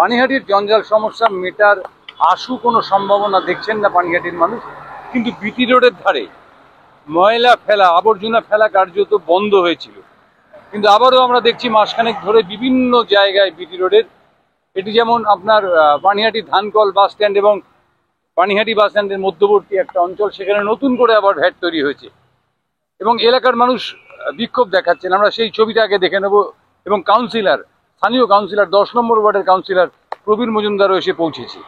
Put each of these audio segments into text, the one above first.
পানিহাটির জঞ্জাল সমস্যা মেটার আশু কোনো সম্ভাবনা দেখছেন না পানিহাটির মানুষ, কিন্তু বিটি রোডের ধারে ময়লা ফেলা, আবর্জনা ফেলা কার্যত বন্ধ হয়েছিল, কিন্তু আবারও আমরা দেখছি মাসখানেক ধরে বিভিন্ন জায়গায় বিটি রোডের, এটি যেমন আপনার পানিহাটি ধানকল বাস স্ট্যান্ড এবং পানিহাটি বাস স্ট্যান্ডের মধ্যবর্তী একটা অঞ্চল, সেখানে নতুন করে আবার ভ্যাট তৈরি হয়েছে এবং এলাকার মানুষ বিক্ষোভ দেখাচ্ছেন। আমরা সেই ছবিটা আগে দেখে নেব। এবং কাউন্সিলর, স্থানীয় কাউন্সিলর 10 নম্বর ওয়ার্ডের কাউন্সিলর প্রবীর মজুমদারও এসে পৌঁছেছে।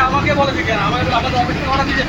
আমাকে বলেছে কেন আমাদের অফিসে অর্ডার দিয়েছেন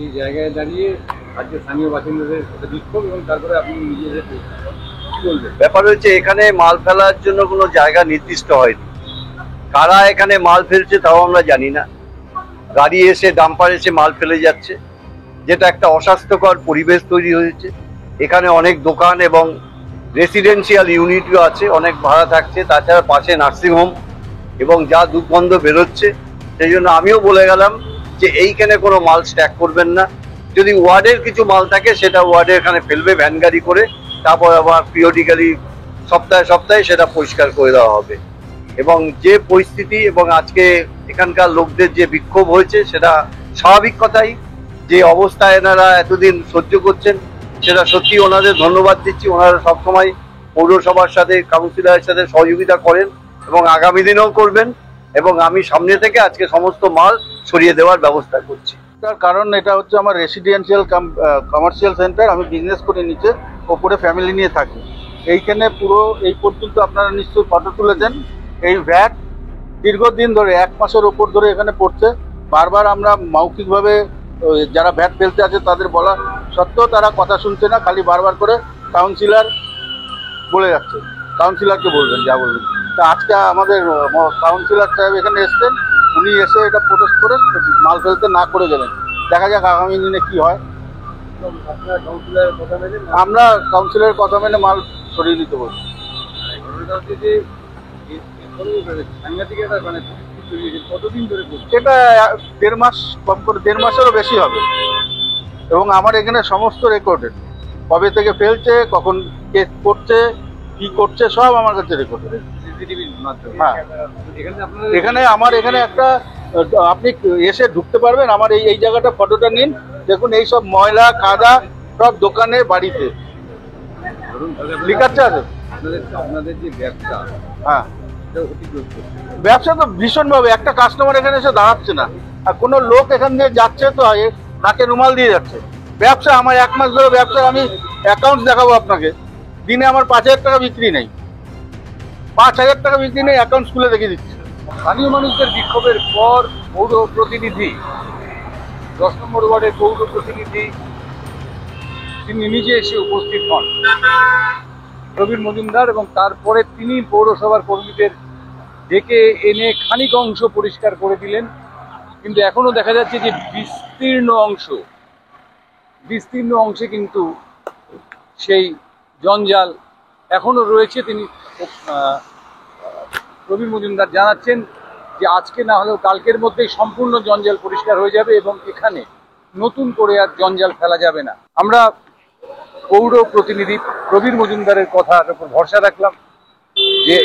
এই জায়গায় দাঁড়িয়ে আজকে স্থানীয় বাসিন্দাদের সাথে বিক্ষোভ এবং তারপরে আপনি নিজেদের কি বলবেন? ব্যাপার হচ্ছে এখানে মাল ফেলার জন্য কোনো জায়গা নির্দিষ্ট হয়নি। কারা এখানে মাল ফেলছে তাও আমরা জানি না। গাড়ি এসে ডাম্পার এসে মাল ফেলে যাচ্ছে, যেটা একটা অস্বাস্থ্যকর পরিবেশ তৈরি হয়েছে। এখানে অনেক দোকান এবং রেসিডেন্সিয়াল ইউনিটও আছে, অনেক ভাড়া থাকছে, তাছাড়া পাশে নার্সিংহোম এবং যা দুর্গন্ধ বেরোচ্ছে, সেই জন্য আমিও বলে গেলাম যে এইখানে কোনো মাল স্ট্যাক করবেন না। যদি ওয়ার্ডের কিছু মাল থাকে সেটা ওয়ার্ডের এখানে ফেলবে ভ্যান গাড়ি করে, তারপর আবার পিরিয়ডিক্যালি সপ্তাহে সপ্তাহে সেটা পরিষ্কার করে দেওয়া হবে। এবং যে পরিস্থিতি এবং আজকে এখানকার লোকদের যে বিক্ষোভ হয়েছে সেটা স্বাভাবিক কথাই। যে অবস্থায় এনারা এতদিন সহ্য করছেন সেটা সত্যি ওনাদের ধন্যবাদ দিচ্ছি। ওনারা সবসময় পৌরসভার সাথে কাউন্সিলরের সাথে সহযোগিতা করেন এবং আগামী দিনেও করবেন, এবং আমি সামনে থেকে আজকে সমস্ত মাল সরিয়ে দেওয়ার ব্যবস্থা করছি। তার কারণ এটা হচ্ছে আমার রেসিডেন্সিয়াল কমার্শিয়াল সেন্টার, আমি বিজনেস করে নিচে ওপরে ফ্যামিলি নিয়ে থাকি। এইখানে পুরো এই পর্যন্ত আপনারা নিশ্চয়ই ফটো তুলেছেন, এই ভ্যাট দীর্ঘদিন ধরে 1 মাসের ওপর ধরে এখানে পড়ছে। বারবার আমরা মৌখিকভাবে যারা ভ্যাট ফেলতে আছে তাদের বলা সত্ত্বেও তারা কথা শুনছে না, খালি বারবার করে কাউন্সিলর বলে যাচ্ছে। কাউন্সিলরকে বলবেন যা বলবেন। তা আজকে আমাদের কাউন্সিলর সাহেব এখানে এসছেন, উনি এসে এটা প্রোটেস্ট করে মাল ফেলতে না করে গেলেন। দেখা যাক আগামী দিনে কি হয়। আমরা কাউন্সিলরের কথা মেনে মাল সরিয়ে দিতে বলছি। কতদিন ধরে এটা 1.5 মাস, কম করে 1.5 মাসেরও বেশি হবে। এবং আমার এখানে সমস্ত রেকর্ডেড, কবে থেকে ফেলছে, কখন কে করছে, কি করছে, সব আমার কাছে রেকর্ডেড। হ্যাঁ, এখানে আমার এখানে একটা আপনি এসে ঢুকতে পারবেন। আমার এই জায়গাটা ফটোটা নিন, দেখুন এই সব ময়লা কাদা সব দোকানে বাড়িতে লিখাচ্ছে আছে। আপনাদের যে ব্যবসা, হ্যাঁ, ব্যবসা তো ভীষণভাবে, একটা কাস্টমার এখানে এসে দাঁড়াচ্ছে না, আর কোনো লোক এখান দিয়ে যাচ্ছে তো নাকে রুমাল দিয়ে যাচ্ছে। ব্যবসা আমার 1 মাস ধরে ব্যবসা, আমি অ্যাকাউন্টস দেখাবো আপনাকে। দিনে আমার 5,000 টাকা বিক্রি নেই, 5,000 টাকা বিক্রি নেই, অ্যাকাউন্ট খুলে দেখিয়ে দিচ্ছি। স্থানীয় মানুষদের বিক্ষোভের পর পৌর প্রতিনিধি, 10 নম্বর ওয়ার্ডের পৌর প্রতিনিধি, তিনি নিজে এসে উপস্থিত হন, প্রবীর মজুমদার, এবং তারপরে তিনি পৌরসভার কর্মীদের ডেকে এনে খানিক অংশ পরিষ্কার করে দিলেন। কিন্তু এখনো দেখা যাচ্ছে যে বিস্তীর্ণ অংশে কিন্তু সেই জঞ্জাল এখনো রয়েছে। তিনি প্রবীর মজুমদার জানাচ্ছেন যে আজকে না হলেও কালকের মধ্যেই সম্পূর্ণ জঞ্জাল পরিষ্কার হয়ে যাবে এবং এখানে নতুন করে আর জঞ্জাল ফেলা যাবে না। আমরা পৌর প্রতিনিধি প্রবীর মজুমদারের কথার উপর ভরসা রাখলাম যে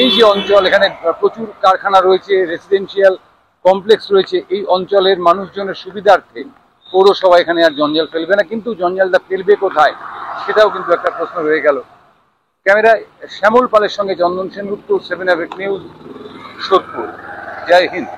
এই যে অঞ্চল, এখানে প্রচুর কারখানা রয়েছে, রেসিডেন্সিয়াল কমপ্লেক্স রয়েছে, এই অঞ্চলের মানুষজনের সুবিধার্থে পৌরসভা এখানে আর জঞ্জাল ফেলবে না। কিন্তু জঞ্জালটা ফেলবে কোথায় সেটাও কিন্তু একটা প্রশ্ন রয়ে গেল। ক্যামেরায় শ্যামল পালের সঙ্গে চন্দন সেনগুপ্ত, 7 নিউজ, সোদপুর। জয় হিন্দ।